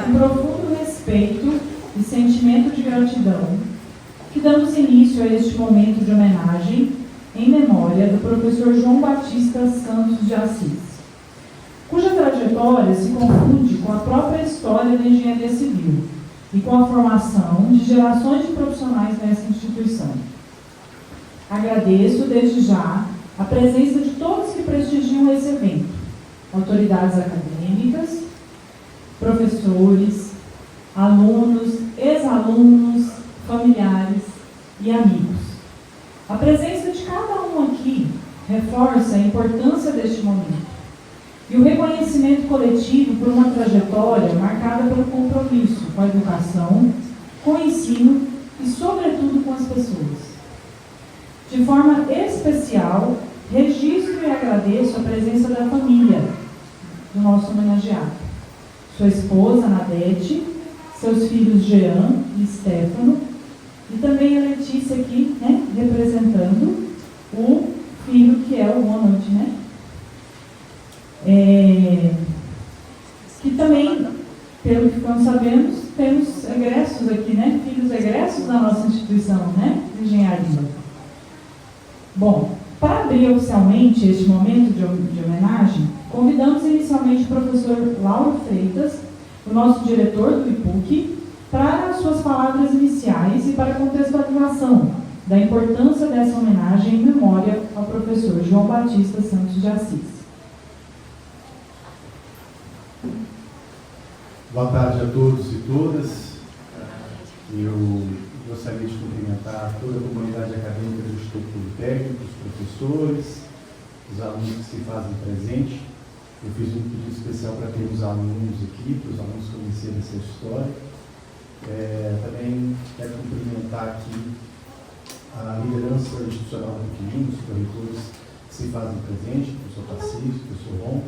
com profundo respeito e sentimento de gratidão que damos início a este momento de homenagem em memória do professor João Batista Santos de Assis, cuja trajetória se confunde com a própria história da engenharia civil e com a formação de gerações de profissionais nessa instituição. Agradeço desde já a presença de todos que prestigiam esse evento, autoridades acadêmicas, professores, alunos, ex-alunos, familiares e amigos. A presença de cada um aqui reforça a importância deste momento e o reconhecimento coletivo por uma trajetória marcada pelo compromisso com a educação, com o ensino e, sobretudo, com as pessoas. De forma especial, registro e agradeço a presença da família do nosso homenageado. Sua esposa, Nadete, seus filhos Jean e Stefano, e também a Letícia aqui, né, representando o filho que é o Ronald, né? Que também, pelo que ficamos sabendo, temos egressos aqui, né? Filhos egressos da nossa instituição, né? De engenharia. Bom, para abrir oficialmente este momento de homenagem, convidamos inicialmente o professor Lauro Freitas, o nosso diretor do IPUC, para as suas palavras iniciais e para a contextualização da importância dessa homenagem em memória ao professor João Batista Santos de Assis. Boa tarde a todos e todas. Eu gostaria de cumprimentar toda a comunidade acadêmica do Instituto Politécnico, os professores, os alunos que se fazem presente. Eu fiz um pedido especial para ter os alunos aqui, para os alunos conhecerem essa história. Também quero cumprimentar aqui a liderança institucional da PUC, os corretores que se fazem presente, o professor Tarcísio, o professor Ron.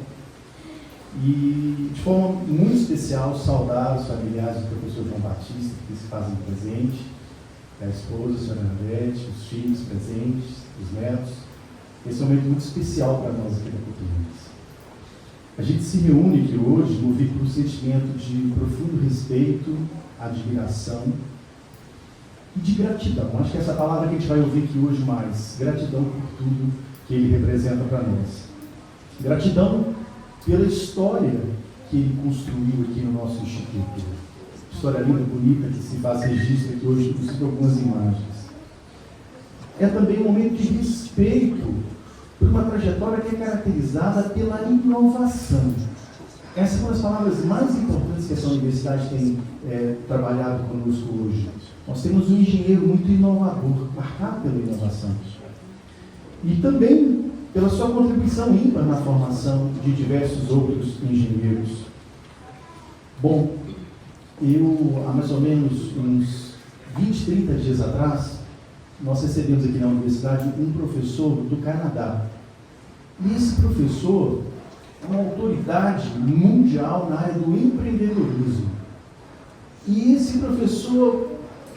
E, de forma muito especial, saudar os familiares do professor João Batista, que se fazem presente, a esposa, a senhora Nadete, os filhos presentes, os netos. Esse é um momento muito especial para nós aqui da PUC. A gente se reúne aqui hoje movido por um sentimento de profundo respeito, admiração e de gratidão. Acho que essa palavra que a gente vai ouvir aqui hoje mais, gratidão por tudo que ele representa para nós. Gratidão pela história que ele construiu aqui no nosso instituto. História linda, bonita, que se faz registro aqui hoje, inclusive algumas imagens. É também um momento de respeito por uma trajetória que é caracterizada pela inovação. Essas são as palavras mais importantes que essa universidade tem trabalhado conosco hoje. Nós temos um engenheiro muito inovador, marcado pela inovação. E também pela sua contribuição ímpar na formação de diversos outros engenheiros. Bom, eu, há mais ou menos uns 20, 30 dias atrás, nós recebemos aqui na universidade um professor do Canadá. E esse professor é uma autoridade mundial na área do empreendedorismo. E esse professor,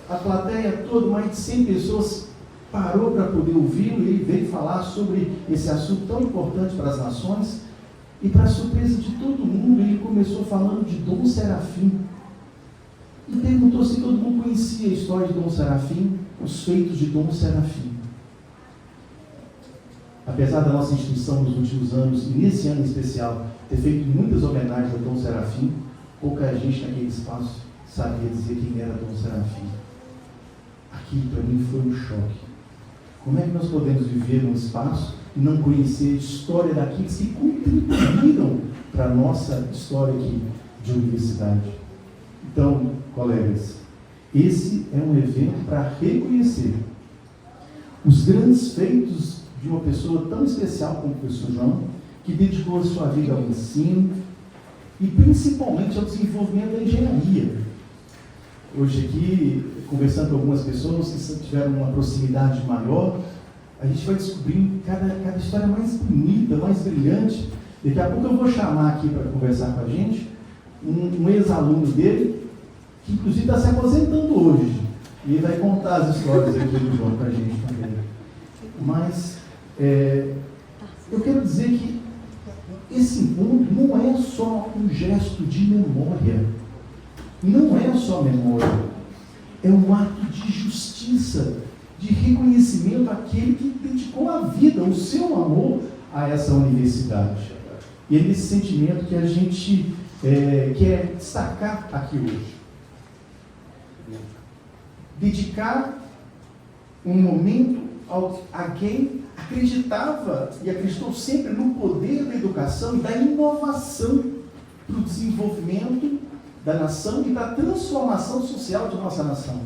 a plateia toda, mais de 100 pessoas, parou para poder ouvi-lo e ele veio falar sobre esse assunto tão importante para as nações. E, para surpresa de todo mundo, ele começou falando de Dom Serafim. E perguntou se todo mundo conhecia a história de Dom Serafim, os feitos de Dom Serafim. Apesar da nossa instituição nos últimos anos, e nesse ano em especial, ter feito muitas homenagens a Dom Serafim, pouca gente naquele espaço sabia dizer quem era Dom Serafim. Aquilo para mim foi um choque. Como é que nós podemos viver num espaço e não conhecer a história daqueles que contribuíram para a nossa história aqui de universidade? Então, colegas, esse é um evento para reconhecer os grandes feitos de uma pessoa tão especial como o professor João, que dedicou a sua vida ao ensino e principalmente ao desenvolvimento da engenharia. Hoje aqui, conversando com algumas pessoas que tiveram uma proximidade maior, a gente vai descobrindo cada história mais bonita, mais brilhante. Daqui a pouco eu vou chamar aqui para conversar com a gente um ex-aluno dele, que inclusive está se aposentando hoje. E ele vai contar as histórias aqui do João para a gente também. Mas eu quero dizer que esse encontro não é só um gesto de memória. não é só memória, é um ato de justiça, de reconhecimento àquele que dedicou a vida, o seu amor a essa universidade. E é nesse sentimento que a gente quer destacar aqui hoje. Dedicar um momento a quem acreditava e acreditou sempre no poder da educação e da inovação para o desenvolvimento da nação e da transformação social de nossa nação.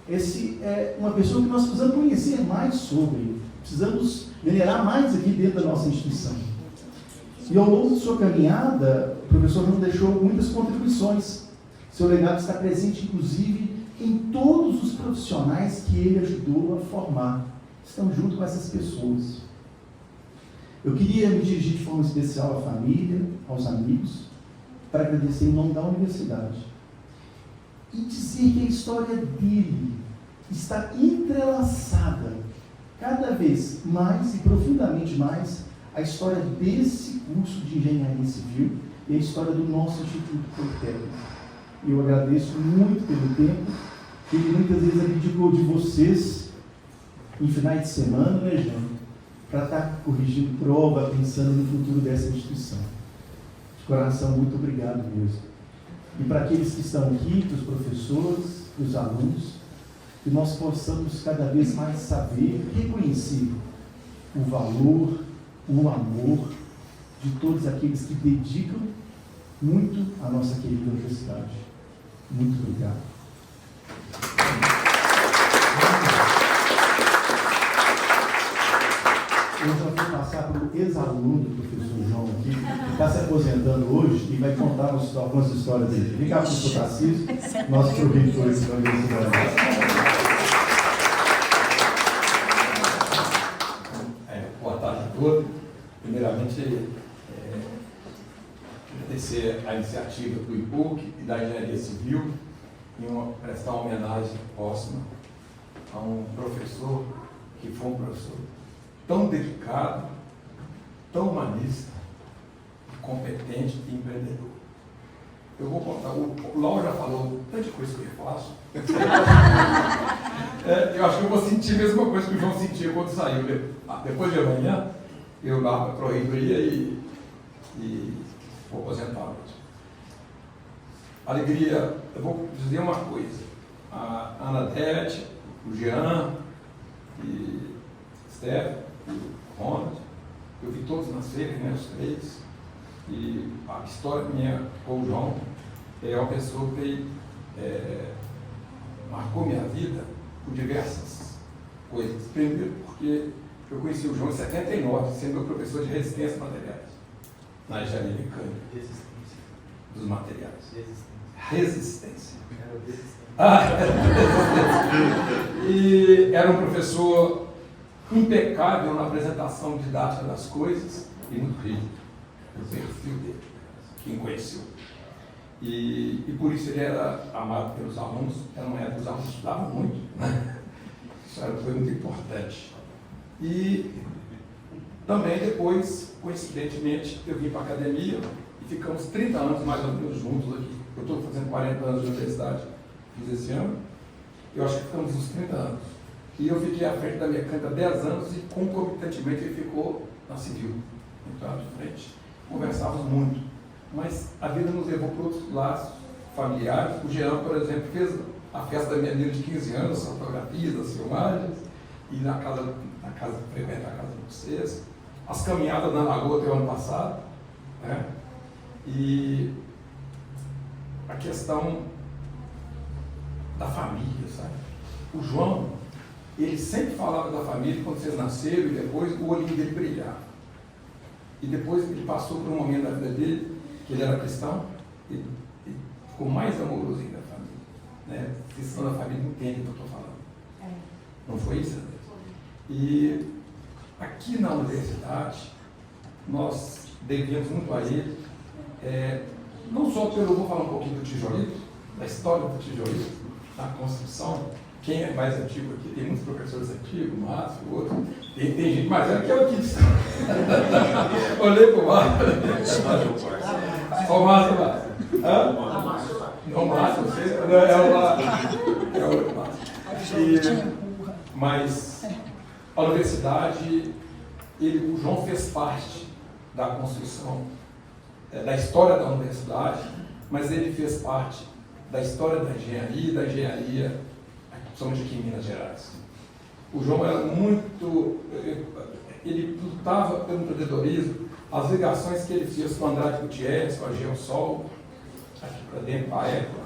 Esse é uma pessoa que nós precisamos conhecer mais sobre, precisamos venerar mais aqui dentro da nossa instituição. E ao longo de sua caminhada, o professor João deixou muitas contribuições. Seu legado está presente, inclusive, em todos os profissionais que ele ajudou a formar. Estamos junto com essas pessoas. Eu queria me dirigir de forma especial à família, aos amigos, para agradecer em nome da universidade. E dizer que a história dele está entrelaçada, cada vez mais e profundamente mais, a história desse curso de engenharia civil e a história do nosso Instituto Politécnico. Eu agradeço muito pelo tempo que ele muitas vezes abdicou de vocês em finais de semana, né, João? Para estar corrigindo prova, pensando no futuro dessa instituição. De coração, muito obrigado mesmo. E para aqueles que estão aqui, para os professores, para os alunos, que nós possamos cada vez mais saber, reconhecer o valor, o amor de todos aqueles que dedicam muito à nossa querida universidade. Muito obrigado. Eu já vou passar para o ex-aluno do professor João aqui, que está se aposentando hoje e vai contar algumas histórias dele. Vem cá, professor Tarcísio, nosso proreitor aqui da universidade. Boa tarde a todos. Primeiramente, agradecer a iniciativa do IPUC e da Engenharia Civil em prestar uma homenagem póstuma a um professor que foi um professor tão dedicado, tão humanista, competente e empreendedor. Eu vou contar, o Lauro já falou tanta coisa que eu faço. Eu acho que eu vou sentir a mesma coisa que o João sentia quando saiu. Depois de amanhã, eu lá para a proreitoria e vou aposentar hoje. Alegria, eu vou dizer uma coisa. A Ana Dete, o Jean e Steph, o Ronald, eu vi todos nascerem, né, os três, e a história minha com o João é uma pessoa que marcou minha vida por diversas coisas. Primeiro porque eu conheci o João em 79, sendo meu professor de resistência materiais, na engenharia mecânica. Resistência. Dos materiais. Resistência. E era um professor impecável na apresentação didática das coisas e muito rígido. O perfil dele, quem conheceu. E por isso ele era amado pelos alunos. Era uma época que os alunos estudavam muito, né? Isso foi muito importante. E também depois, coincidentemente, eu vim para a academia e ficamos 30 anos mais ou menos juntos aqui. Eu estou fazendo 40 anos de universidade, fiz esse ano. Eu acho que ficamos uns 30 anos. E eu fiquei à frente da mecânica 10 anos e concomitantemente ele ficou na civil, entrado de frente. Conversávamos muito, mas a vida nos levou para outros lados familiares. O Jean, por exemplo, fez a festa da minha menina de 15 anos, as fotografias, as filmagens, e na casa frequenta a casa de vocês, as caminhadas na lagoa até o ano passado, né? E a questão da família, sabe? O João, ele sempre falava da família quando vocês nasceram e depois o olhinho dele brilhava. E depois ele passou por um momento da vida dele, que ele era cristão, e ficou mais amoroso ainda da família. Né? Vocês são da família, entendem o que eu estou falando. Não foi isso, André? E aqui na universidade, nós devemos muito a ele, não só pelo, eu vou falar um pouquinho do tijolito, da história do tijolito, da construção. Quem é mais antigo aqui? Tem muitos professores antigos, o Márcio, o outro. Tem gente mais velha que eu aqui. Olhei para o Márcio. Olha o Márcio lá. Vamos lá, você. Mas a universidade, o João fez parte da construção, da história da universidade, mas ele fez parte da história da engenharia, principalmente aqui em Minas Gerais. O João era muito. Ele lutava pelo empreendedorismo, as ligações que ele fez com o Andrade Gutierrez, com a Geosol, aqui para dentro da época,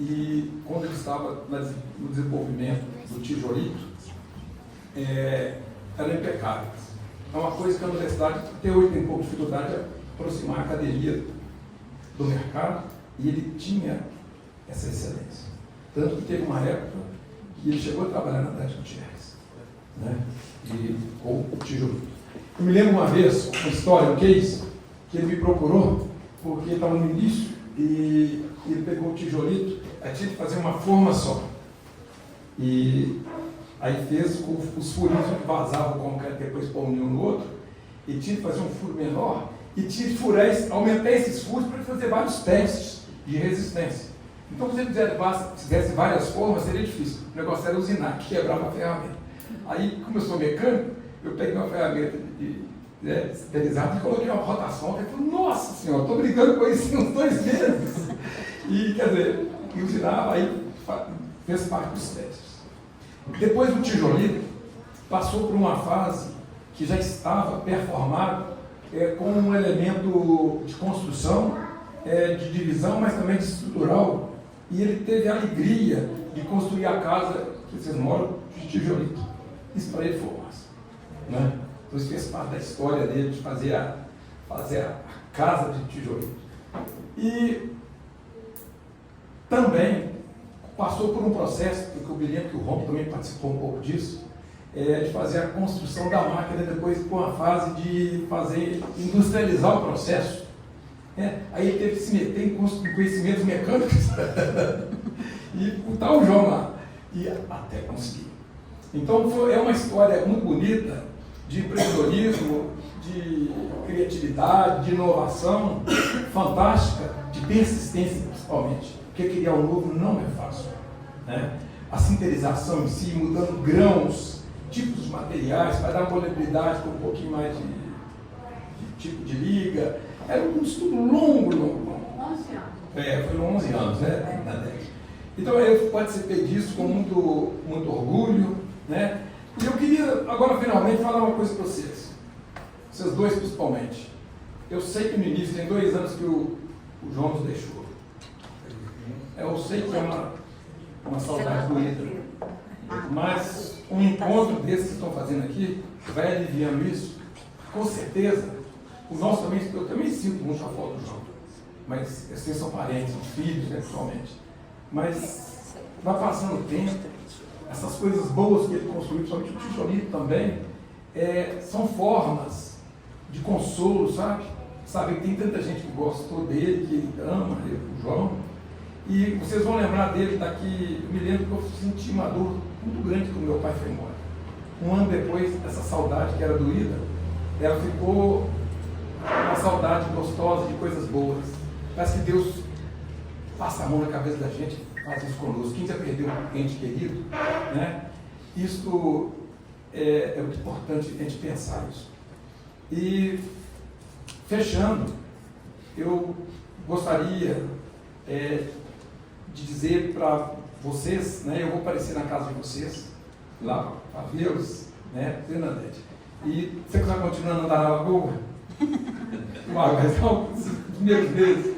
e quando ele estava no desenvolvimento do tijolito, eram impecáveis. É uma coisa que a universidade até hoje tem um pouco de dificuldade de aproximar a academia do mercado, e ele tinha essa excelência. Tanto que teve uma época que ele chegou a trabalhar na Andrade Gutierrez, né? E com o tijolito. Eu me lembro uma vez, uma história, um case, que ele me procurou, porque ele estava no início, e ele pegou o tijolito, aí tinha que fazer uma forma só. E aí fez com os furinhos que vazavam o concreto, depois pôr um no outro, e tinha que fazer um furo menor, e tinha que furar, aumentar esses furos para fazer vários testes de resistência. Então, se ele fizesse várias formas, seria difícil. O negócio era usinar, que quebrava a ferramenta. Aí, como eu sou mecânico, eu peguei uma ferramenta esterilizada e coloquei uma rotação. Eu falei, nossa senhora, estou brincando com isso uns 2 meses. E, quer dizer, usinava, aí fez parte dos testes. Depois do tijolito, passou por uma fase que já estava performado com um elemento de construção, de divisão, mas também de estrutural. E ele teve a alegria de construir a casa que vocês moram de tijolito. Isso para ele foi massa, né? Então isso fez parte da história dele, de fazer a casa de tijolito. E também passou por um processo, que eu me lembro que o Rom também participou um pouco disso, de fazer a construção da máquina, depois com a fase de industrializar o processo. Aí ele teve que se meter em conhecimentos mecânicos e botar o João lá, e até conseguir. Então é uma história muito bonita de empreendedorismo, de criatividade, de inovação fantástica, de persistência principalmente, porque criar um novo não é fácil, né? A sinterização em si, mudando grãos, tipos de materiais, para dar molecularidade com um pouquinho mais de tipo de liga. Era um estudo longo. 11 anos. Foram 11 anos, né? Na década. Então eu participei disso com muito orgulho, né? E eu queria agora finalmente falar uma coisa para vocês dois principalmente. Eu sei que no início tem 2 anos que o João nos deixou. Eu sei que é uma saudade bonita, mas um encontro desses que estão fazendo aqui vai aliviando isso, com certeza. Eu também sinto muito a falta do João, mas vocês são parentes, são filhos, né, pessoalmente. Mas vai passando o tempo, essas coisas boas que ele construiu, principalmente o tijolito também, são formas de consolo, sabe? Sabe que tem tanta gente que gostou dele, que ama o João, e vocês vão lembrar dele daqui. Eu me lembro que eu senti uma dor muito grande quando meu pai foi embora. 1 ano depois, essa saudade que era doída, ela ficou uma saudade gostosa de coisas boas. Parece que Deus passa a mão na cabeça da gente, faz isso conosco. Quem já perdeu um ente querido, né? Isso é muito importante a gente pensar isso. E, fechando, eu gostaria de dizer para vocês, né? Eu vou aparecer na casa de vocês, lá para vê-los, né? Bernadette. E você está continuando a andar na lagoa? Mas não, os primeiros meses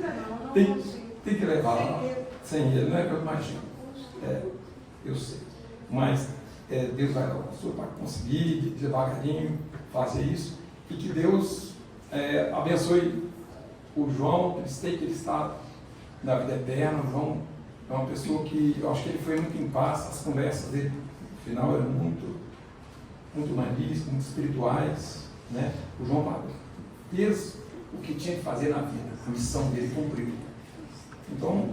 tem que levar lá, sem ele, não é que eu imagino. Eu sei. Mas Deus vai dar o senhor para conseguir, devagarinho, fazer isso. E que Deus abençoe o João, eu sei que ele está na vida eterna. O João é uma pessoa que eu acho que ele foi muito em paz, as conversas dele, no final, eram muito humanistas, muito espirituais, né? O João fez o que tinha que fazer na vida, a missão dele cumpriu. Então,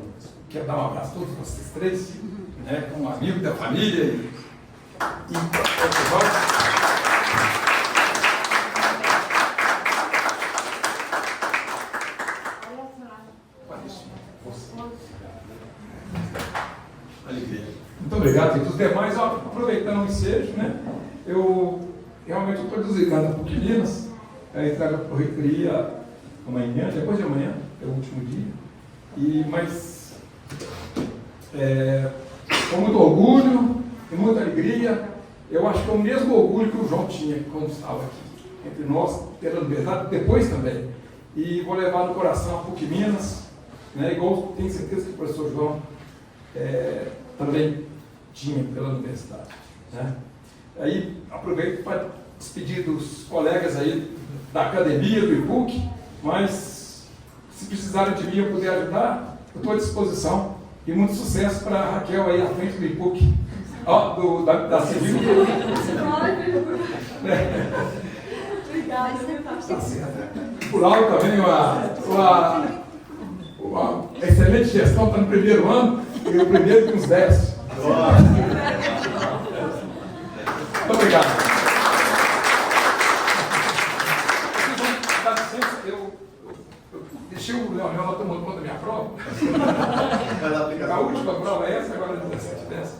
quero dar um abraço a todos vocês 3, né, como amigo da família. E ensejo, né? Eu realmente estou desligando a PUC Minas, a entrega para a reitoria amanhã, depois de amanhã, é o último dia. Mas com muito orgulho e muita alegria, eu acho que é o mesmo orgulho que o João tinha quando estava aqui, entre nós, pela universidade, depois também. E vou levar no coração a PUC Minas, né, igual tenho certeza que o professor João também tinha pela universidade. Né? Aí aproveito para despedir dos colegas aí da academia, do IPUC, mas se precisarem de mim eu puder ajudar, eu estou à disposição. E muito sucesso para a Raquel aí à frente do IPUC, da Civil. Por alto também uma excelente gestão, está no primeiro ano, e o primeiro com os 10. Muito obrigado. Eu deixei o Leonel tomando conta da minha prova. A última prova é essa, agora é 17:10.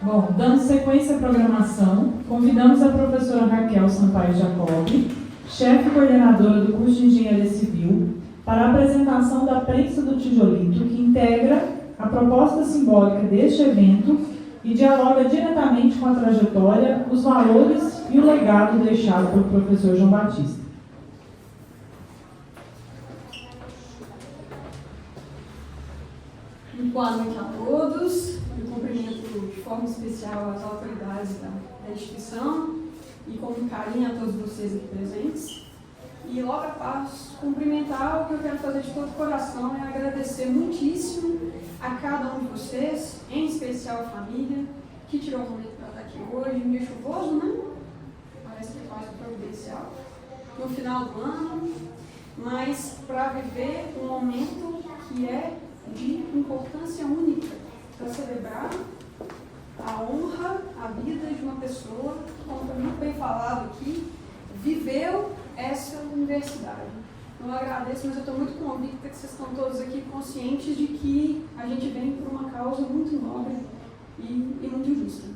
Bom, dando sequência à programação, convidamos a professora Raquel Sampaio Jacobi, chefe coordenadora do curso de Engenharia Civil, para a apresentação da prensa do tijolito, que integra a proposta simbólica deste evento e dialoga diretamente com a trajetória, os valores e o legado deixado pelo professor João Batista. Boa noite a todos. Eu cumprimento de forma especial as autoridades da instituição e com muito carinho a todos vocês aqui presentes. E logo após cumprimentar, o que eu quero fazer de todo o coração é agradecer muitíssimo a cada um de vocês, em especial a família, que tirou o momento para estar aqui hoje, um dia chuvoso, né? Parece que faz o providencial, no final do ano, mas para viver um momento que é de importância única, para celebrar a honra, a vida de uma pessoa que, como foi muito bem falado aqui, viveu essa universidade. Eu agradeço, mas eu estou muito convicta que vocês estão todos aqui conscientes de que a gente vem por uma causa muito nobre e muito justa.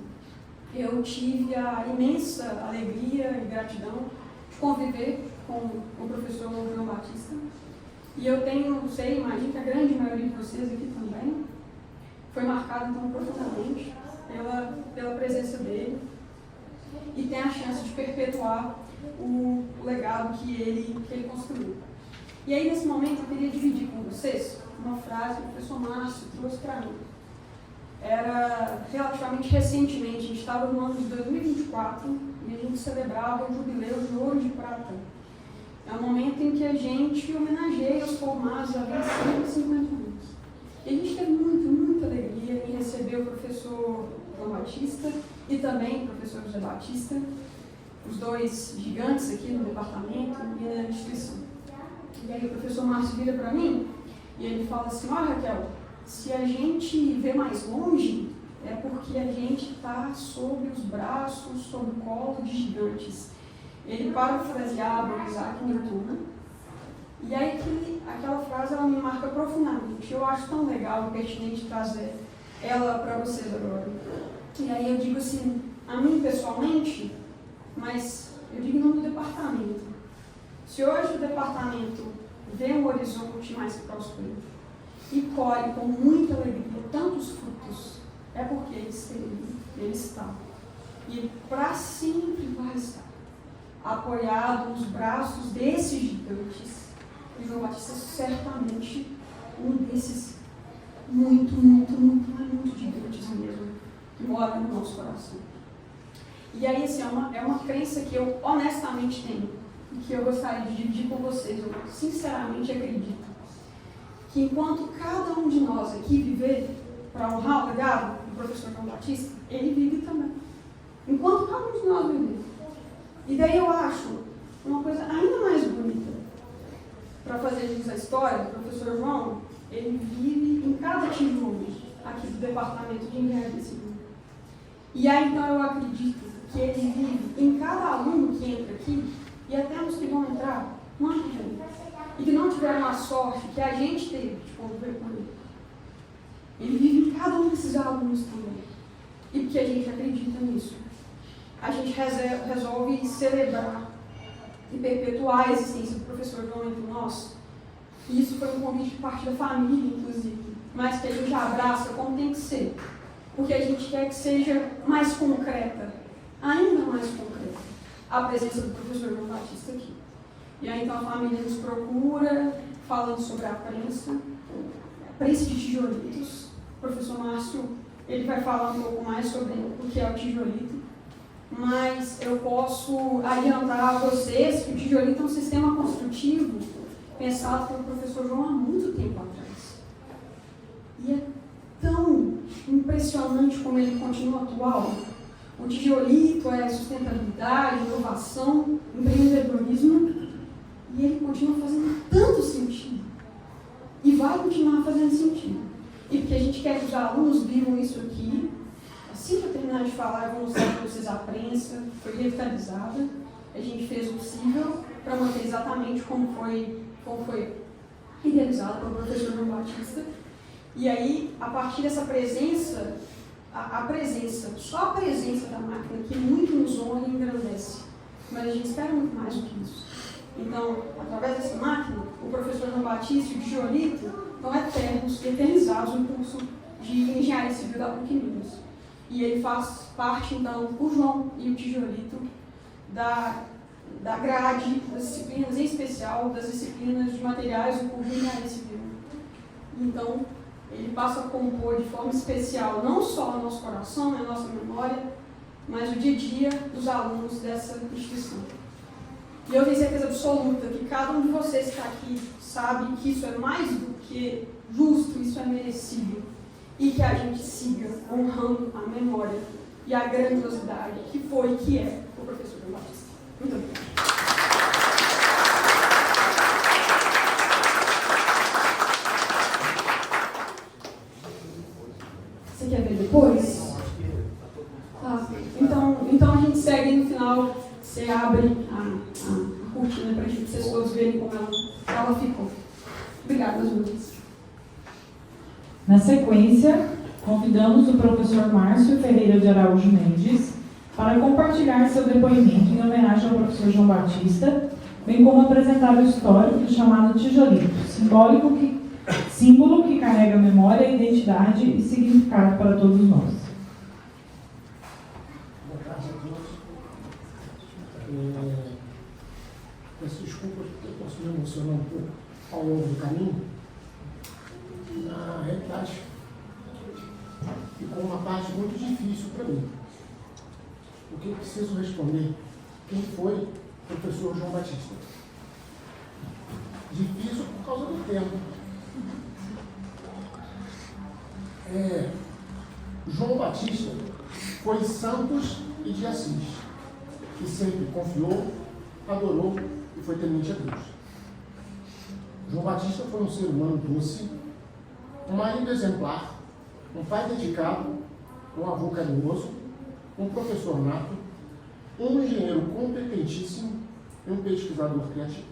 Eu tive a imensa alegria e gratidão de conviver com o professor João Batista. E eu imagino que a grande maioria de vocês aqui também foi marcado então profundamente pela presença dele e tem a chance de perpetuar o legado que ele construiu. E aí, nesse momento, eu queria dividir com vocês uma frase que o professor Márcio trouxe para mim. Era relativamente recentemente, a gente estava no ano de 2024 e a gente celebrava o jubileu de Ouro de Prata. É um momento em que a gente homenageia os formados há 150 anos. E a gente teve muita alegria em receber o professor João Batista e também o professor José Batista, os dois gigantes aqui no departamento e na instituição. E aí o professor Márcio vira para mim e ele fala assim: olha, Raquel, se a gente vê mais longe, é porque a gente está sob os braços, sob o colo de gigantes. Ele parafraseava o Isaac Newton, né? E aí aquela frase ela me marca profundamente. Eu acho tão legal e pertinente trazer ela para vocês agora. E aí eu digo assim, a mim pessoalmente, mas eu digo em nome do departamento. Se hoje o departamento vê um horizonte mais próspero e colhe com muita alegria tantos frutos, é porque ele está. E para sempre vai estar apoiado nos braços desses gigantes. E João Batista certamente um desses muito gigantes mesmo, que mora no nosso coração. E aí, assim, é uma crença que eu honestamente tenho e que eu gostaria de dividir com vocês. Eu sinceramente acredito que enquanto cada um de nós aqui viver para honrar o legado do professor João Batista, ele vive também. Enquanto cada um de nós viver. E daí eu acho uma coisa ainda mais bonita. Para fazer jus à história do professor João, ele vive em cada tijolo aqui do departamento de Engenharia Civil. E aí então eu acredito que ele vive em cada aluno que entra aqui, e até nos que vão entrar, muito gente, e que não tiveram a sorte que a gente teve de conviver com ele. ele vive em cada um desses alunos também. E porque a gente acredita nisso. A gente resolve celebrar e perpetuar a existência do professor João entre nós. E isso foi um convite de parte da família, inclusive, mas que a gente abraça como tem que ser. Porque a gente quer que seja mais concreta, ainda mais concreta, a presença do professor João Batista aqui. E aí então a família nos procura, falando sobre a prensa de tijolitos. O professor Márcio, ele vai falar um pouco mais sobre o que é o tijolito, mas eu posso adiantar a vocês que o tijolito é um sistema construtivo pensado pelo professor João há muito tempo atrás. E é tão impressionante como ele continua atual. O tijolito é sustentabilidade, inovação, empreendedorismo, e ele continua fazendo tanto sentido. E vai continuar fazendo sentido. E porque a gente quer que os alunos vivam isso aqui, assim que eu terminar de falar, eu vou mostrar para vocês a prensa, foi revitalizada, a gente fez o possível para manter exatamente como foi idealizado pelo professor João Batista. E aí, a partir dessa presença, só a presença da máquina aqui muito nos honra e engrandece. Mas a gente espera muito mais do que isso. Então, através dessa máquina, o professor João Batista e o tijolito estão eternos, eternizados no curso de Engenharia Civil da PUC Minas. E ele faz parte, então, o João e o tijolito, da grade das disciplinas, em especial das disciplinas de materiais do curso de Engenharia Civil. Então, ele passa a compor de forma especial não só o nosso coração, a nossa memória, mas o dia a dia dos alunos dessa instituição. E eu tenho certeza absoluta que cada um de vocês que está aqui sabe que isso é mais do que justo, isso é merecido. E que a gente siga honrando a memória e a grandiosidade que foi e que é o professor João Batista. Muito obrigada. Você quer ver depois? Tá. Então a gente segue no final, você abre a cortina para vocês todos verem como ela ficou. Obrigada, Júlia. Na sequência, convidamos o professor Márcio Ferreira de Araújo Mendes para compartilhar seu depoimento em homenagem ao professor João Batista, bem como apresentar o histórico do chamado tijolito, símbolo que carrega memória, identidade e significado para todos nós. Boa tarde a todos. Peço desculpas porque eu posso me emocionar um pouco ao longo do caminho. Na realidade, ficou uma parte muito difícil para mim. Porque eu preciso responder quem foi o professor João Batista. Difícil por causa do tempo. João Batista foi Santos e de Assis, que sempre confiou, adorou e foi temente a Deus. João Batista foi um ser humano doce, um marido exemplar, um pai dedicado, um avô carinhoso, um professor nato, um engenheiro competentíssimo e um pesquisador criativo.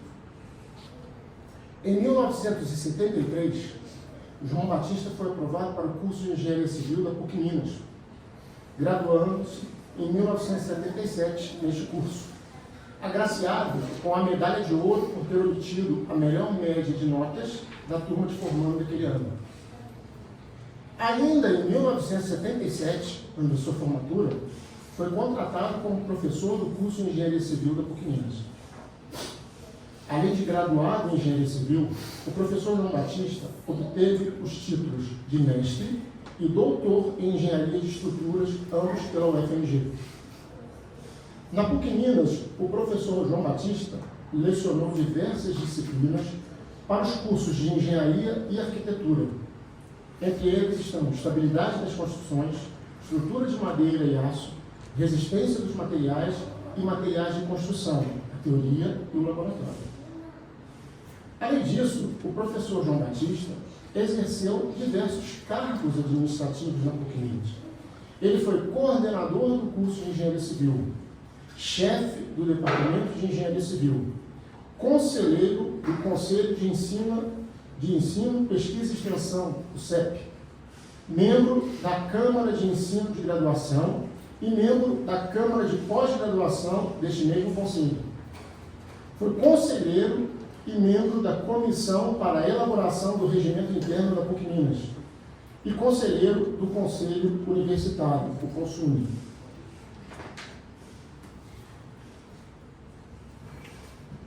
Em 1973, João Batista foi aprovado para o curso de Engenharia Civil da PUC Minas, graduando-se em 1977 neste curso, agraciado com a medalha de ouro por ter obtido a melhor média de notas da turma de formando daquele ano. Ainda em 1977, ano de sua formatura, foi contratado como professor do curso de Engenharia Civil da PUC Minas. Além de graduado em Engenharia Civil, o professor João Batista obteve os títulos de mestre e doutor em Engenharia de Estruturas, ambos pela UFMG. Na PUC Minas, o professor João Batista lecionou diversas disciplinas para os cursos de Engenharia e Arquitetura. Entre eles estão estabilidade das construções, estrutura de madeira e aço, resistência dos materiais e materiais de construção, a teoria e o laboratório. Além disso, o professor João Batista exerceu diversos cargos administrativos na PUC Minas. Ele foi coordenador do curso de Engenharia Civil, chefe do Departamento de Engenharia Civil, conselheiro do Conselho de Ensino, Pesquisa e Extensão, o CEP, membro da Câmara de Ensino de Graduação e membro da Câmara de Pós-Graduação deste mesmo conselho. Foi conselheiro e membro da Comissão para a Elaboração do Regimento Interno da PUC-Minas e conselheiro do Conselho Universitário, o CONSUNE.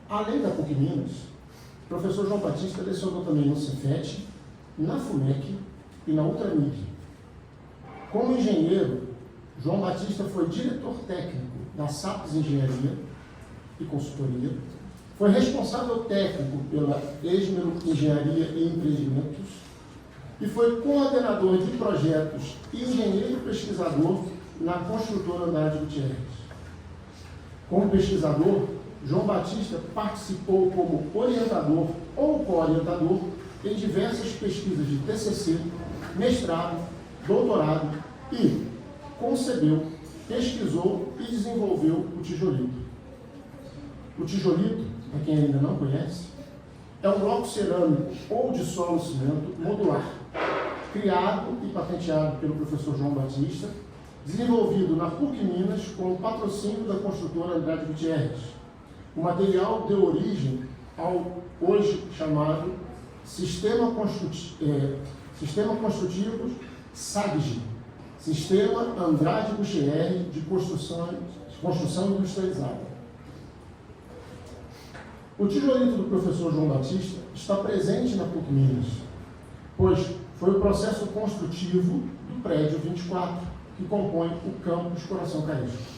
Além da PUC-Minas, o professor João Batista lecionou também no Cefet, na FUMEC e na Ultramig. Como engenheiro, João Batista foi diretor técnico da SAPS Engenharia e Consultoria, foi responsável técnico pela Esmero Engenharia e Empreendimentos e foi coordenador de projetos e engenheiro pesquisador na construtora Andrade Gutierrez. Como pesquisador, João Batista participou como orientador ou co-orientador em diversas pesquisas de TCC, mestrado, doutorado e concebeu, pesquisou e desenvolveu o tijolito. O tijolito, para quem ainda não conhece, é um bloco cerâmico ou de solo cimento modular, criado e patenteado pelo professor João Batista, desenvolvido na PUC-Minas com o patrocínio da construtora Andrade Gutierrez. O material deu origem ao hoje chamado Sistema Construtivo SAGG, Sistema Andrade Gutierrez de Construção Industrializada. O tijolito do professor João Batista está presente na PUC-Minas, pois foi o processo construtivo do prédio 24, que compõe o campus Coração Carístico.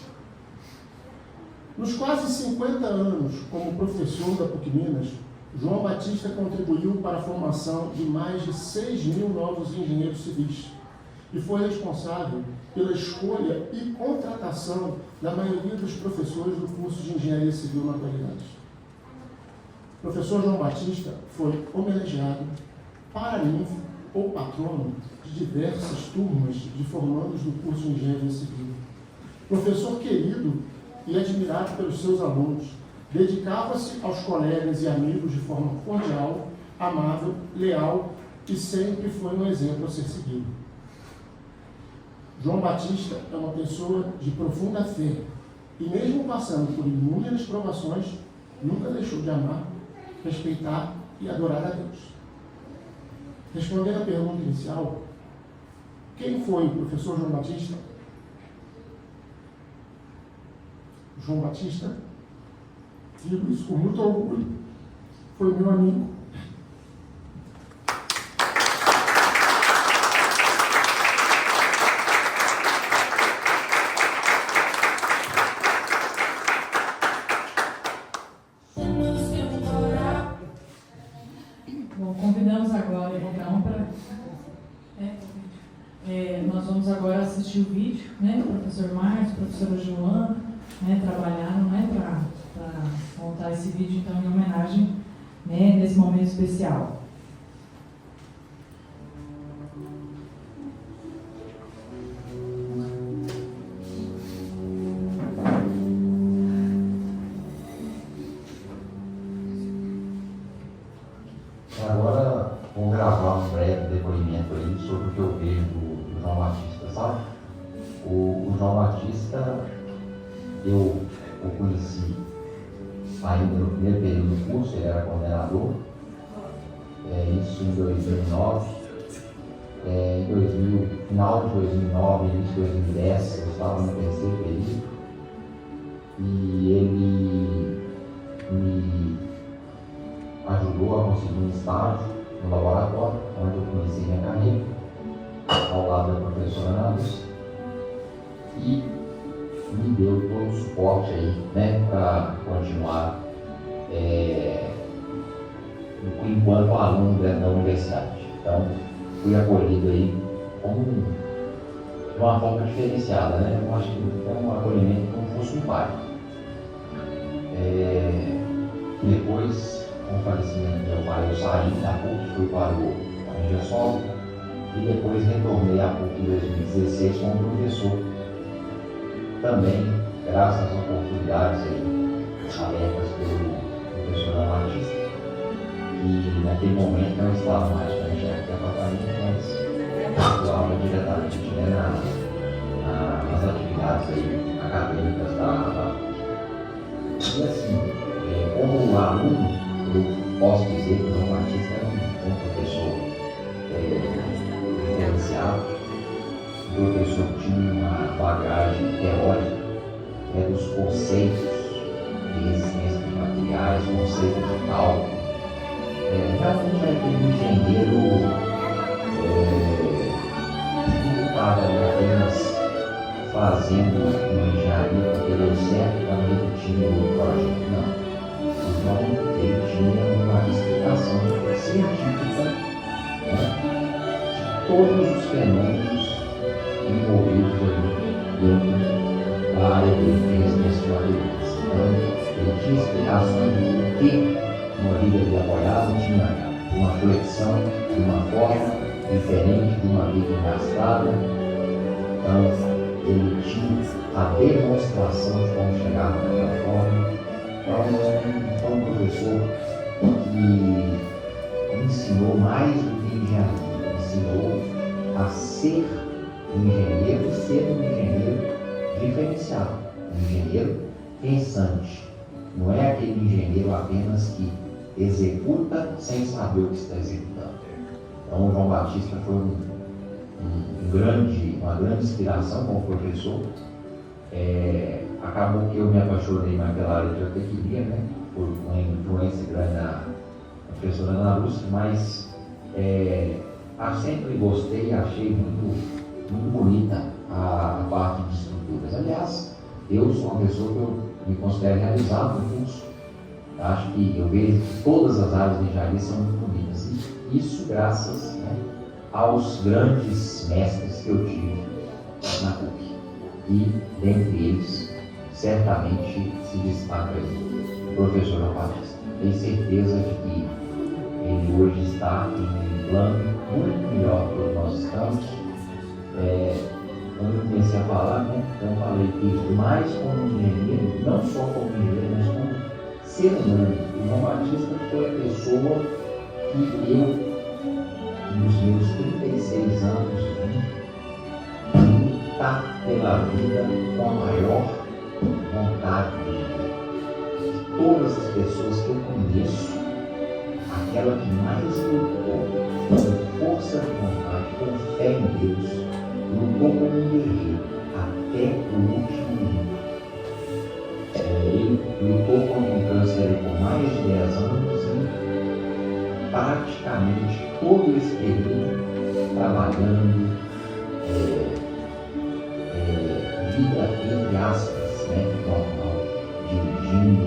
Nos quase 50 anos como professor da PUC-Minas, João Batista contribuiu para a formação de mais de 6.000 novos engenheiros civis e foi responsável pela escolha e contratação da maioria dos professores do curso de Engenharia Civil na atualidade. O professor João Batista foi homenageado, paraninfo ou patrono de diversas turmas de formandos do curso de Engenharia Civil. Professor querido e admirado pelos seus alunos, dedicava-se aos colegas e amigos de forma cordial, amável, leal e sempre foi um exemplo a ser seguido. João Batista é uma pessoa de profunda fé e mesmo passando por inúmeras provações, nunca deixou de amar, respeitar e adorar a Deus. Respondendo à pergunta inicial, quem foi o professor João Batista? João Batista, digo isso com muito orgulho, foi meu amigo. Bom, convidamos agora então para... nós vamos agora assistir o vídeo, né? O professor Márcio, a professora Joana, né, trabalharam, né, para montar esse vídeo então em homenagem, né, nesse momento especial. Agora vou gravar um breve depoimento aí sobre o que eu vejo do João Batista, sabe? O João Batista, eu o conheci ainda no primeiro período do curso, ele era coordenador, isso em 2009. Final de 2009, início de 2010, eu estava no terceiro período e ele me ajudou a conseguir um estágio no laboratório, onde eu comecei minha carreira, ao lado da professora Ana Lúcia, e me deu todo o suporte aí, né, para continuar enquanto aluno da universidade. Então, fui acolhido aí de uma forma diferenciada, né? Eu acho que é um acolhimento como se fosse um pai. Depois, com o falecimento do meu pai, eu saí da PUC, fui para a Engenhosol e depois retornei à PUC em 2016 como professor. Também, graças às oportunidades aí, abertas pelo professor João Batista, que naquele momento não estava mais com a engenharia de apartamento, mas atuava diretamente, né, nas atividades aí acadêmicas da e assim, como aluno, eu posso dizer que o João Batista é um professor diferenciado, um professor que tinha uma bagagem teórica dos conceitos de resistência de materiais, conceitos de cálculo. Realmente é aquele engenheiro que não estava apenas fazendo uma engenharia porque deu certo, quando ele tinha o projeto, não. Então, ele tinha uma explicação científica, de todos os fenômenos envolvidos ali dentro da área de resistência de materiais. Então, ele tinha explicações do que uma viga ali apoiada tinha uma flexão de uma forma diferente de uma viga engastada. Então, ele tinha a demonstração de como chegar naquela forma. Então, foi um professor que ensinou mais do que engenharia, ensinou a ser engenheiro e ser um engenheiro diferenciado, um engenheiro pensante. Não é aquele engenheiro apenas que executa sem saber o que está executando. Então, o João Batista foi uma grande inspiração como professor. Acabou que eu me apaixonei mais pela área de geotecnia, né, por uma influência grande da professora Ana Lúcia, mas sempre gostei e achei muito bonita a parte de estruturas. Aliás, eu sou uma pessoa que eu me considero realizado no curso. Acho que eu vejo que todas as áreas de engenharia são muito bonitas. E isso graças, né, aos grandes mestres que eu tive na PUC. E, dentre eles, certamente se destaca aí o professor João Batista. Tenho certeza de que ele hoje está em um plano muito melhor do que nós estamos. Quando eu comecei a falar, né, então eu falei que mais como engenheiro, não só como engenheiro, mas como ser humano. O João Batista foi a pessoa que eu, nos meus 36 anos, lutar pela vida com a maior vontade de todas as pessoas que eu conheço, aquela que mais lutou com força de vontade, com fé em Deus, lutou como um guerreiro até o último minuto. Ele lutou contra um câncer por mais de 10 anos e praticamente todo esse período trabalhando vida entre aspas, né, normal, dirigindo,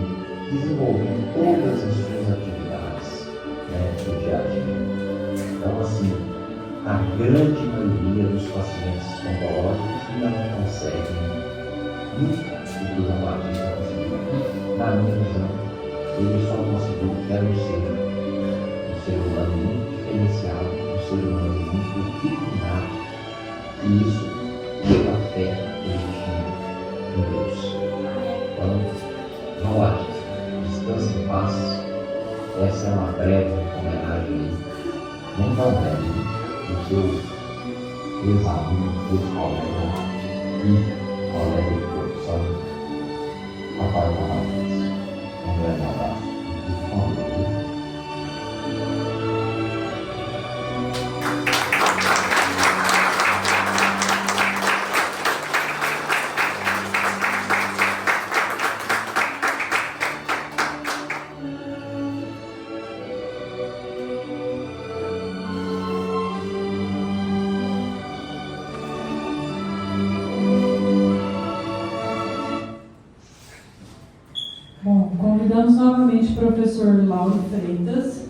desenvolvendo todas as suas atividades, né, do dia a dia. Então, assim, a grande maioria dos pacientes oncológicos ainda não conseguem nunca o que o João Batista conseguiu. Na minha visão, ele só conseguiu que era um ser humano muito diferenciado, um ser humano muito refinado, e isso pela fé que ele tinha em Deus. Então, João Batista, descanse em paz. Essa é uma breve homenagem, nem tão breve, do seu ex-aluno, ex-colega e colega de profissão, Rafael Martins. Um grande abraço e família. Convidamos novamente o professor Lauro Freitas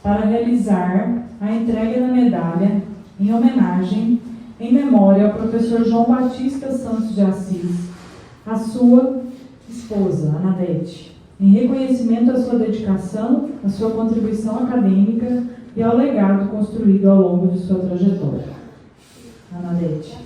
para realizar a entrega da medalha em homenagem, em memória ao professor João Batista Santos de Assis, a sua esposa, Anadete, em reconhecimento à sua dedicação, à sua contribuição acadêmica e ao legado construído ao longo de sua trajetória. Anadete.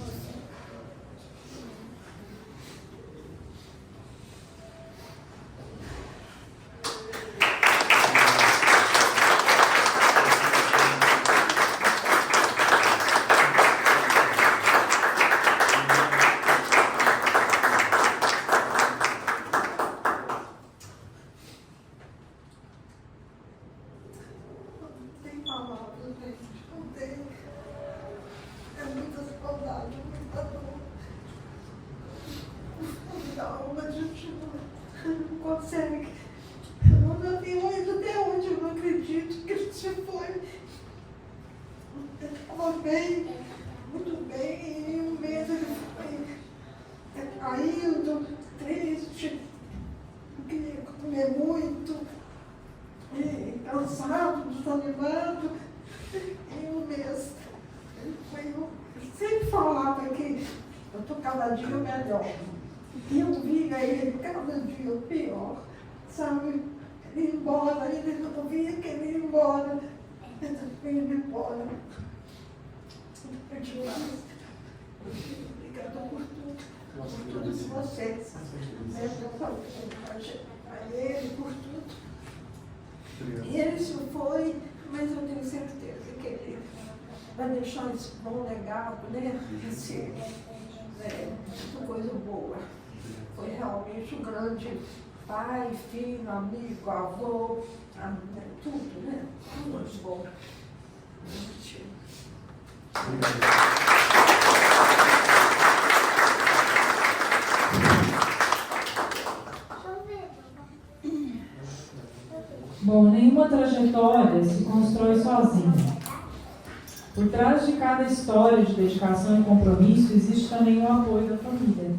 alma, a gente não consegue. Eu não tenho ido até onde, eu não acredito que ele se foi. Ele estava bem, muito bem, e em um mês ele foi caído, triste, não queria comer muito, e cansado, desanimado. Em um mês ele foi. Eu sempre falava que eu estou cada dia melhor. E eu via ele cada dia pior, sabe? Ele ia embora, ele não via que ele ia embora. Ele ia embora. Obrigada por tudo, por todos vocês. Eu falo a ele por tudo. E ele se foi, mas eu tenho certeza que ele vai deixar esse bom legado, né? Essa coisa boa. Foi realmente um grande pai, filho, amigo, avô, tudo, né? Tudo muito bom. Bom, nenhuma trajetória se constrói sozinha. Por trás de cada história de dedicação e compromisso existe também o apoio da família.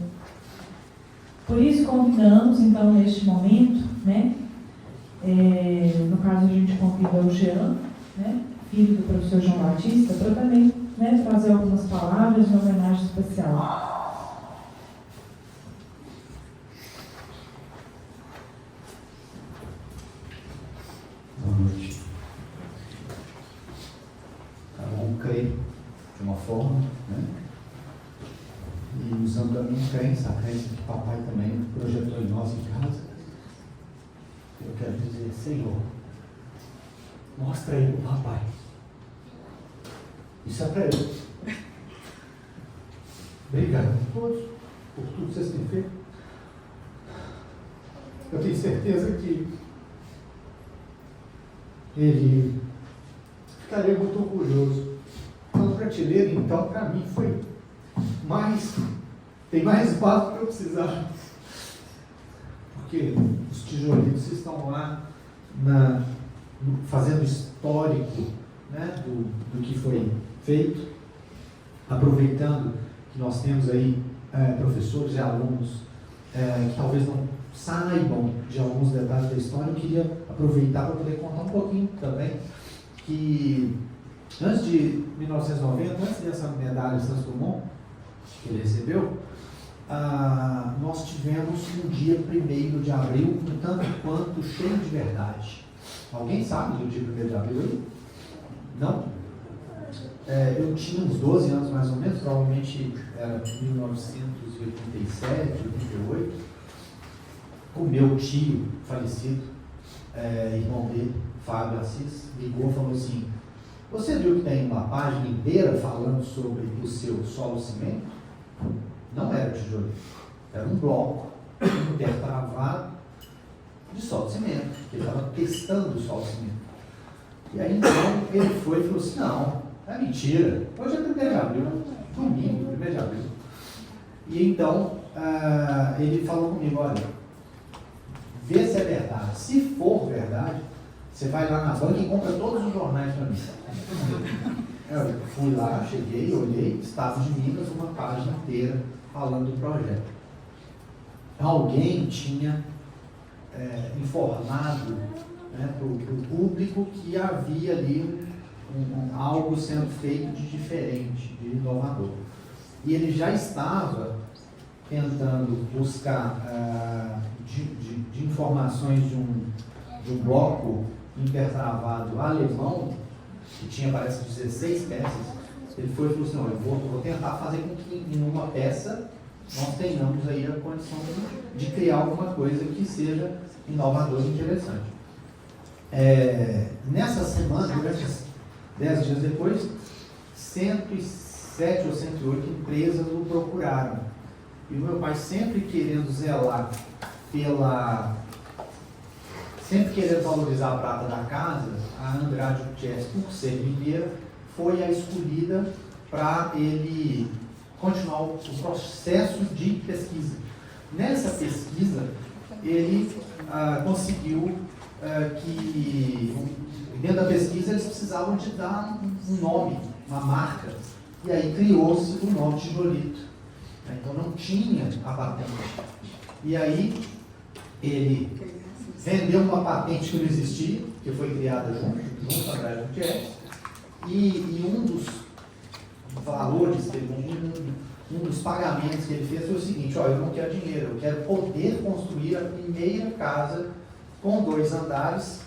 Por isso convidamos, então, neste momento, né, no caso a gente convida o Jean, né, filho do professor João Batista, para também, né, trazer algumas palavras de homenagem especial. Boa noite. Cada um crê de uma forma, né? E usando a minha crença, a crença que papai também projetou em nós em casa, eu quero dizer: Senhor, mostra ele o papai. Isso é para ele. Obrigado a todos por tudo que vocês têm feito. Eu tenho certeza que ele ficaria muito orgulhoso. A prateleira, então, para mim foi tem mais espaço do que eu precisava. Porque os tijolitos estão lá fazendo histórico, né, do que foi feito, aproveitando que nós temos aí professores e alunos que talvez não saibam de alguns detalhes da história. Eu queria aproveitar para poder contar um pouquinho também que antes de 1990, antes dessa medalha Santos Dumont que ele recebeu, nós tivemos um dia 1º de abril um tanto quanto cheio de verdade. Alguém sabe do dia 1º de abril? Não? Eu tinha uns 12 anos mais ou menos, provavelmente era 1987, 88. O meu tio falecido, irmão dele, Fábio Assis, ligou e falou assim: você viu que tem uma página inteira falando sobre o seu solo cimento? Não era tijolo, era um bloco intertravado de solo cimento, que ele estava testando o solo cimento. E aí então ele foi e falou assim: não, é mentira, hoje é 1º de abril, domingo, 1º de abril. E então ele falou comigo: olha, vê se é verdade. Se for verdade, você vai lá na banca e compra todos os jornais para mim. Eu fui lá, cheguei, olhei, Estado de Minas, uma página inteira falando do projeto. Alguém tinha informado, né, para o público que havia ali algo sendo feito de diferente, de inovador. E ele já estava tentando buscar de informações de um bloco intertravado alemão, que tinha, parece, 16 peças. Ele foi e falou assim: olha, eu vou tentar fazer com que em uma peça nós tenhamos aí a condição de criar alguma coisa que seja inovadora e interessante. Nessa semana, 10 dias depois, 107 ou 108 empresas o procuraram. E o meu pai, sempre querendo zelar sempre querendo valorizar a prata da casa, a Andrade Gutierrez, por ser mineira, foi a escolhida para ele continuar o processo de pesquisa. nessa pesquisa, ele conseguiu que, dentro da pesquisa, eles precisavam de dar um nome, uma marca, e aí criou-se o nome tijolito. Então não tinha a patente. E aí ele vendeu uma patente que não existia, que foi criada junto à Braille Gutierrez, e um dos valores, um dos pagamentos que ele fez foi o seguinte: eu não quero dinheiro, eu quero poder construir a primeira casa com 2 andares,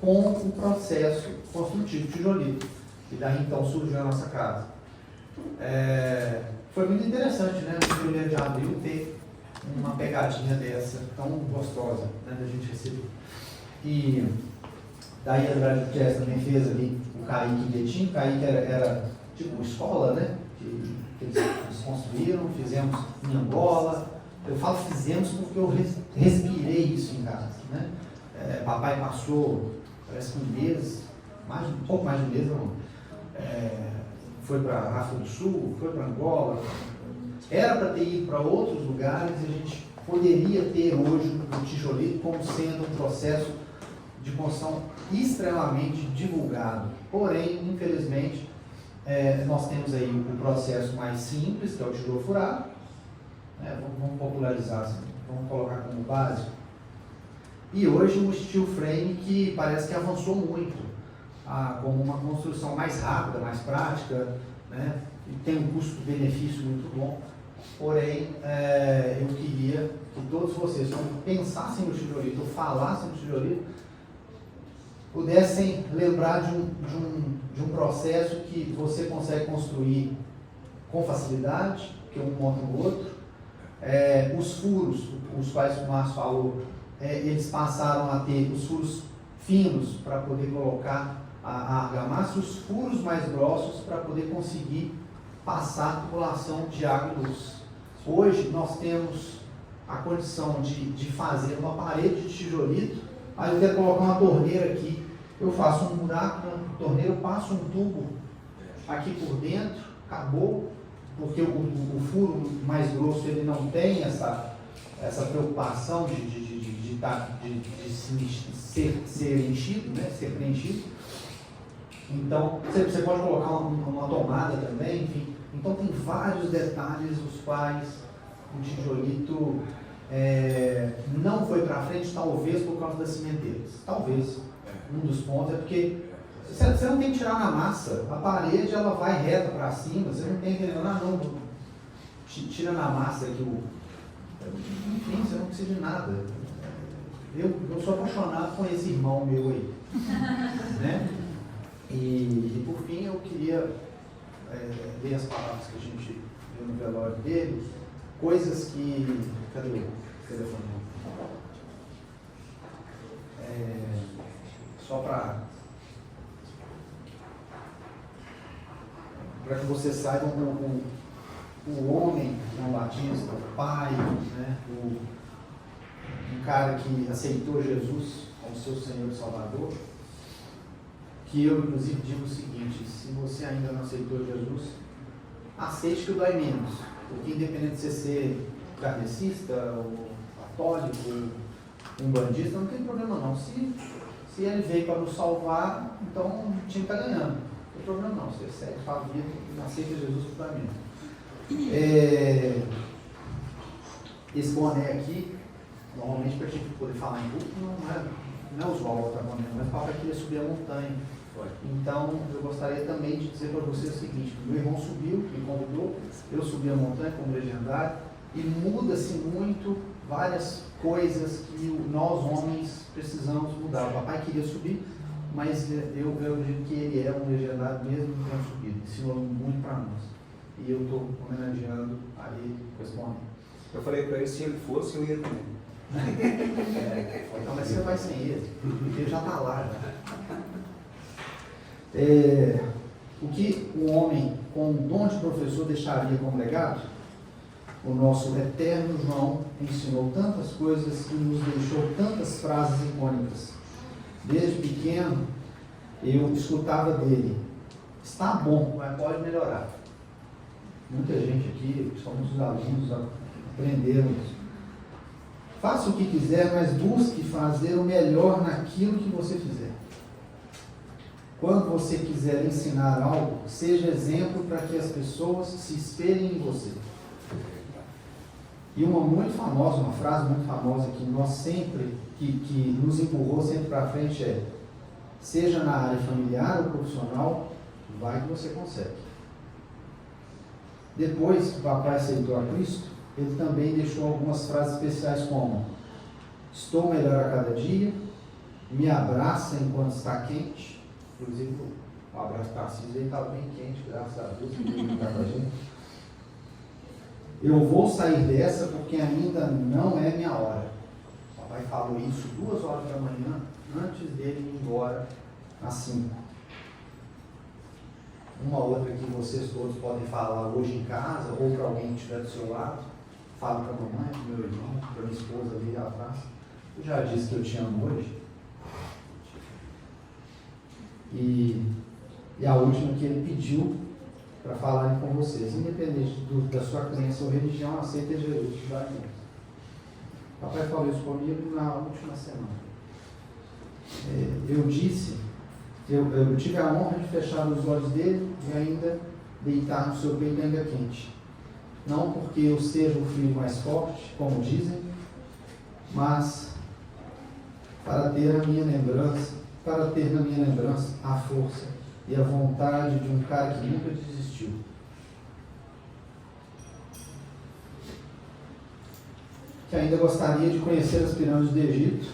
com o processo construtivo tijolito. E daí então surgiu a nossa casa. Foi muito interessante, né, no 1º de abril, ter uma pegadinha dessa, tão gostosa, né, da gente receber. E daí a Braille Gutierrez também fez ali o Kaique e Betinho. O Kaique era tipo uma escola, né, que eles construíram, fizemos em Angola. Eu falo fizemos porque eu respirei isso em casa, né. Papai passou, parece que um mês, um pouco mais de um mês, foi para a África do Sul, foi para Angola. Era para ter ido para outros lugares e a gente poderia ter hoje o tijolito como sendo um processo de construção extremamente divulgado. Porém, infelizmente, nós temos aí o processo mais simples, que é o tijolo furado. Vamos popularizar, assim, vamos colocar como básico. E hoje o steel frame, que parece que avançou muito, como uma construção mais rápida, mais prática, né? E tem um custo-benefício muito bom. Porém, eu queria que todos vocês, quando pensassem no tijolito, ou falassem no tijolito, pudessem lembrar de um processo que você consegue construir com facilidade, que um monta no outro. Os furos, os quais o Márcio falou, eles passaram a ter os furos finos para poder colocar a argamassa, os furos mais grossos para poder conseguir passar a tubulação de água e luz. Hoje nós temos a condição de fazer uma parede de tijolito. Aí eu quero colocar uma torneira aqui, eu faço um buraco na torneira, eu passo um tubo aqui por dentro, acabou, porque o furo mais grosso ele não tem essa preocupação de ser enchido, né? Ser preenchido. Então, você pode colocar uma tomada também, enfim. Então, tem vários detalhes os quais o tijolito não foi para frente, talvez por causa das cimenteiras. Talvez. Um dos pontos é porque você não tem que tirar na massa. A parede, ela vai reta para cima, você não tem que... Não, tira na massa aqui enfim, você não precisa de nada. Eu sou apaixonado com esse irmão meu aí. Né? E por fim, eu queria ler as palavras que a gente viu no velório dele, coisas que... Cadê o telefone? Só para que vocês saibam o homem João Batista, o pai, né? Um cara que aceitou Jesus como seu Senhor e Salvador, que eu inclusive digo o seguinte: se você ainda não aceitou Jesus, aceite que dói menos, porque independente de você ser kardecista, ou católico, umbandista, não tem problema não. Se ele veio para nos salvar, então o time está ganhando. Não tem problema não, você segue sua vida e aceita Jesus por dói menos. Esse boné aqui, normalmente para a gente poder falar em público, não é usual botar boné, mas o papai queria subir a montanha. Então, eu gostaria também de dizer para vocês o seguinte: meu irmão subiu, me convidou, eu subi a montanha como legendário, e muda-se muito várias coisas que nós homens precisamos mudar. O papai queria subir, mas eu acredito que ele é um legendário mesmo não tendo subido, ensinou muito para nós. E eu estou homenageando a ele com esse boné. Eu falei para ele, se ele fosse, eu ia também. Então, mas você vai sem ele já está lá. O que o homem com o dom de professor deixaria como legado? O nosso eterno João ensinou tantas coisas e nos deixou tantas frases icônicas. Desde pequeno, eu escutava dele: está bom, mas pode melhorar. Muita gente aqui, principalmente os alunos, aprenderam Faça o que quiser, mas busque fazer o melhor naquilo que você fizer. Quando você quiser ensinar algo, seja exemplo para que as pessoas se espelhem em você. E uma frase muito famosa que nós sempre, que nos empurrou sempre para frente é: seja na área familiar ou profissional, vai que você consegue. Depois que o papai aceitou a Cristo, ele também deixou algumas frases especiais como: estou melhor a cada dia, me abraça enquanto está quente. Inclusive o abraço para Tarcísio, ele estava bem quente, graças a Deus, que veio brincar com a gente. Eu vou sair dessa porque ainda não é minha hora. O papai falou isso 2 horas da manhã, antes dele ir embora às 5. Uma outra que vocês todos podem falar hoje em casa, ou para alguém que estiver do seu lado. Falo para a mamãe, para o meu irmão, para a minha esposa ali atrás. Eu já disse que eu te amo hoje. E a última que ele pediu para falarem com vocês, independente da sua crença ou religião, aceita Jesus de dar mesmo. O papai falou isso comigo na última semana. Eu disse, eu tive a honra de fechar os olhos dele e ainda deitar no seu peito ainda quente. Não porque eu seja o filho mais forte, como dizem, mas para ter na minha lembrança a força e a vontade de um cara que nunca desistiu. Que ainda gostaria de conhecer as pirâmides do Egito,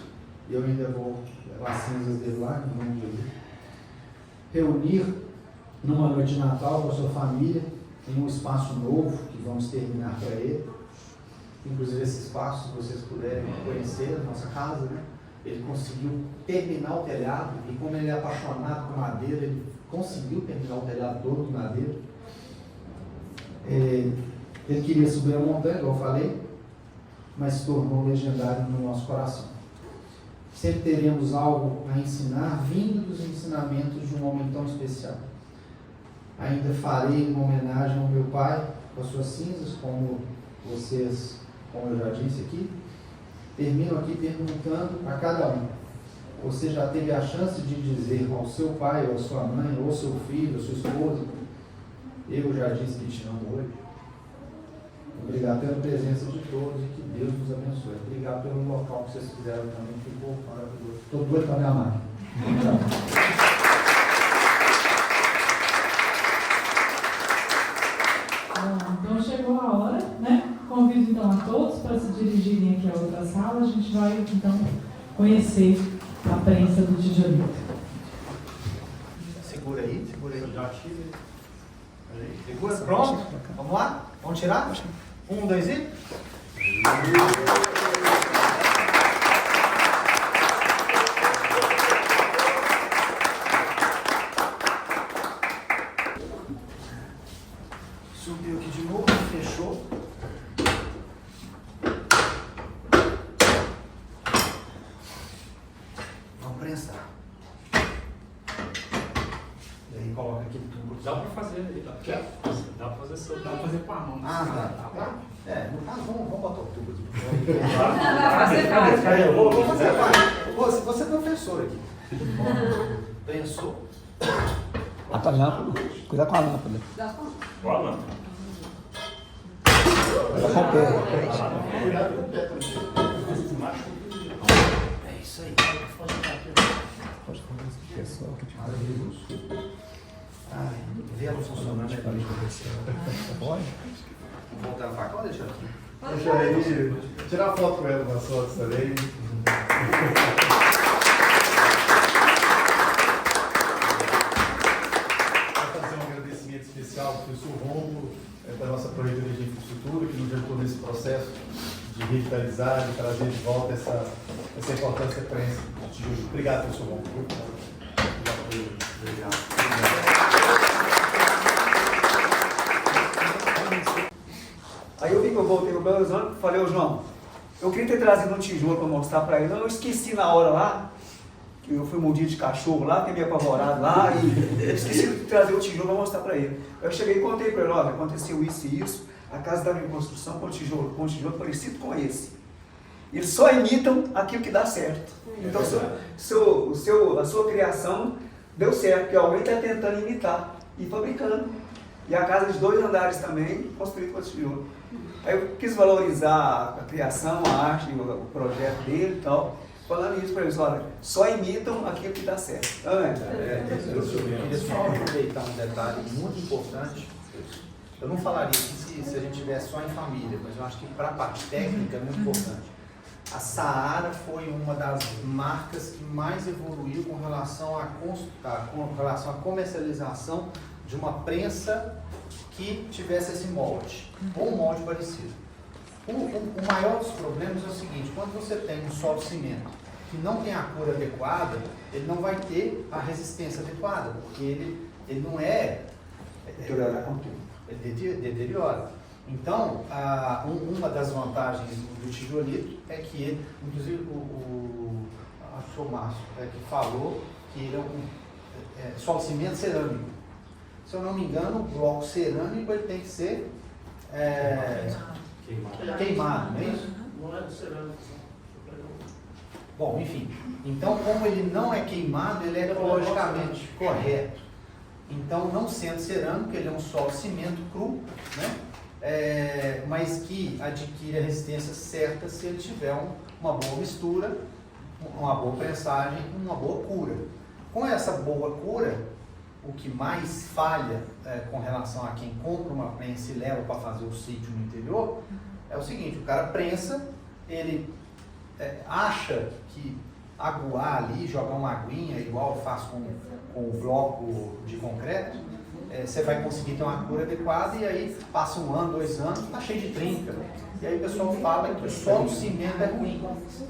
e eu ainda vou levar as cinzas dele lá, em nome de Jesus. Reunir numa noite de Natal com a sua família, em um espaço novo que vamos terminar para ele. Inclusive esse espaço, se vocês puderem conhecer, a nossa casa, né? Ele conseguiu terminar o telhado, e como ele é apaixonado por madeira, ele conseguiu terminar o telhado todo de madeira. Ele queria subir a montanha, igual eu falei, mas se tornou legendário no nosso coração. Sempre teremos algo a ensinar, vindo dos ensinamentos de um homem tão especial. Ainda farei uma homenagem ao meu pai, com as suas cinzas, como eu já disse aqui. Termino aqui perguntando a cada um: você já teve a chance de dizer ao seu pai, ou à sua mãe, ou ao seu filho, ou à sua esposa: eu já disse que te amo hoje? Obrigado pela presença de todos e que Deus nos abençoe. Obrigado pelo local que vocês fizeram também, ficou maravilhoso. Estou doido para me amar. Então chegou a hora, né? Convido então a todos para se dirigirem aqui a outra sala. A gente vai então conhecer a prensa do tijolito. Segura aí. Segura, pronto? Vamos lá? Vamos tirar? 1, 2 e... Subiu aqui de novo, fechou. Vamos prensar. E aí coloca aqui tudo. Dá pra fazer aí, dá pra fazer com a mão. Tá. No caso, vamos botar o tubo aqui. Vou fazer parte. Você é professor aqui. Pensou? A lâmpada. Cuidado com a lâmpada. Qual a lâmpada? Vai romper. Cuidado com o pé também. É isso aí. Pode fazer esse pessoal que te maravilhoso. Vela funcionando. Pode? Vou voltar para cá ou deixar aqui? Deixa aí, tirar foto com ela nas fotos também. Quero fazer um agradecimento especial ao professor Rômulo, da nossa proreitoria de infraestrutura, que nos ajudou nesse processo de revitalizar, de trazer de volta essa importância para esse tijolo. Obrigado, professor Rômulo. Obrigado. Aí eu vi que eu voltei no Belo Horizonte e falei: ô João, eu queria ter trazido um tijolo para mostrar para ele. Não, eu esqueci na hora lá, que eu fui mordido de cachorro lá, fiquei meio apavorado lá, e eu esqueci de trazer o tijolo para mostrar para ele. Eu cheguei e contei para ele: olha, aconteceu isso e isso, a casa estava em construção com um tijolo parecido com esse. eles só imitam aquilo que dá certo. Então, a sua criação deu certo, porque alguém está tentando imitar e fabricando. E a casa de 2 andares também, construída com tijolo. Aí eu quis valorizar a criação, a arte, o projeto dele e tal. Falando isso para eles, olha, só imitam aquilo que dá certo. Eu queria só aproveitar um detalhe muito importante. Eu não falaria que se a gente tivesse só em família, mas eu acho que para a parte técnica é muito importante. A Saara foi uma das marcas que mais evoluiu com relação à comercialização de uma prensa que tivesse esse molde, ou um molde parecido. O maior dos problemas é o seguinte: quando você tem um solo cimento que não tem a cor adequada, ele não vai ter a resistência adequada, porque ele não é... Ele deteriora. Então, uma das vantagens do tijolito é que ele, inclusive acho que foi o Márcio que falou que ele é um solo cimento cerâmico. Se eu não me engano, o bloco cerâmico ele tem que ser queimado, não é isso? Não é cerâmico. Bom, enfim. Então, como ele não é queimado, ele é ecologicamente correto. Então, não sendo cerâmico, ele é um solo cimento cru, né? Mas que adquire a resistência certa se ele tiver uma boa mistura, uma boa prensagem, uma boa cura. Com essa boa cura, o que mais falha com relação a quem compra uma prensa e leva para fazer o sítio no interior é o seguinte: o cara prensa, ele acha que aguar ali, jogar uma aguinha, igual faz com o bloco de concreto, você vai conseguir ter uma cura adequada, e aí passa 1 ano, 2 anos, está cheio de trinca. E aí o pessoal fala que só o cimento é ruim.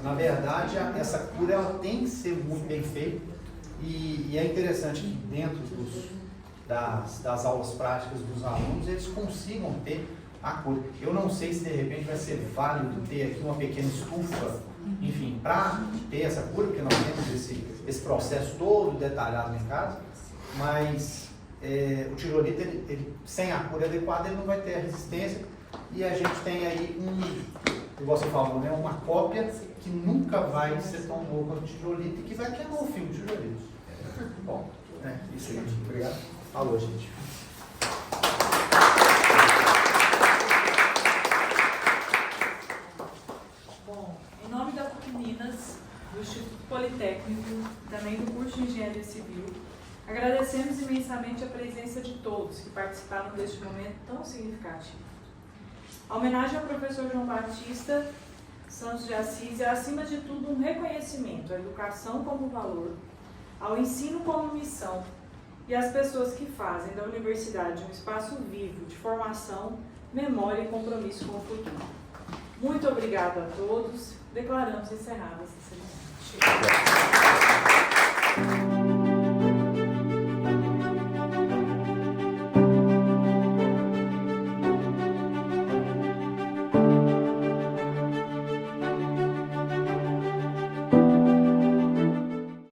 Na verdade, essa cura ela tem que ser muito bem feita, e é interessante que dentro das aulas práticas dos alunos eles consigam ter a cura. Eu não sei se de repente vai ser válido ter aqui uma pequena estufa, enfim, para ter essa cura, porque nós temos esse processo todo detalhado em casa, mas o tijolito, ele, sem a cura adequada, ele não vai ter a resistência, e a gente tem aí igual você falou, né, uma cópia que nunca vai ser tão boa quanto o tijolito e que vai queimar o fio do tijolito. Bom, isso aí. Obrigado. Falou, gente. Bom, em nome da PUC Minas, do Instituto Politécnico, também do curso de Engenharia Civil, agradecemos imensamente a presença de todos que participaram deste momento tão significativo. A homenagem ao professor João Batista Santos de Assis é, acima de tudo, um reconhecimento à educação como valor, ao ensino como missão e às pessoas que fazem da universidade um espaço vivo de formação, memória e compromisso com o futuro. Muito obrigada a todos. Declaramos encerrada essa sessão.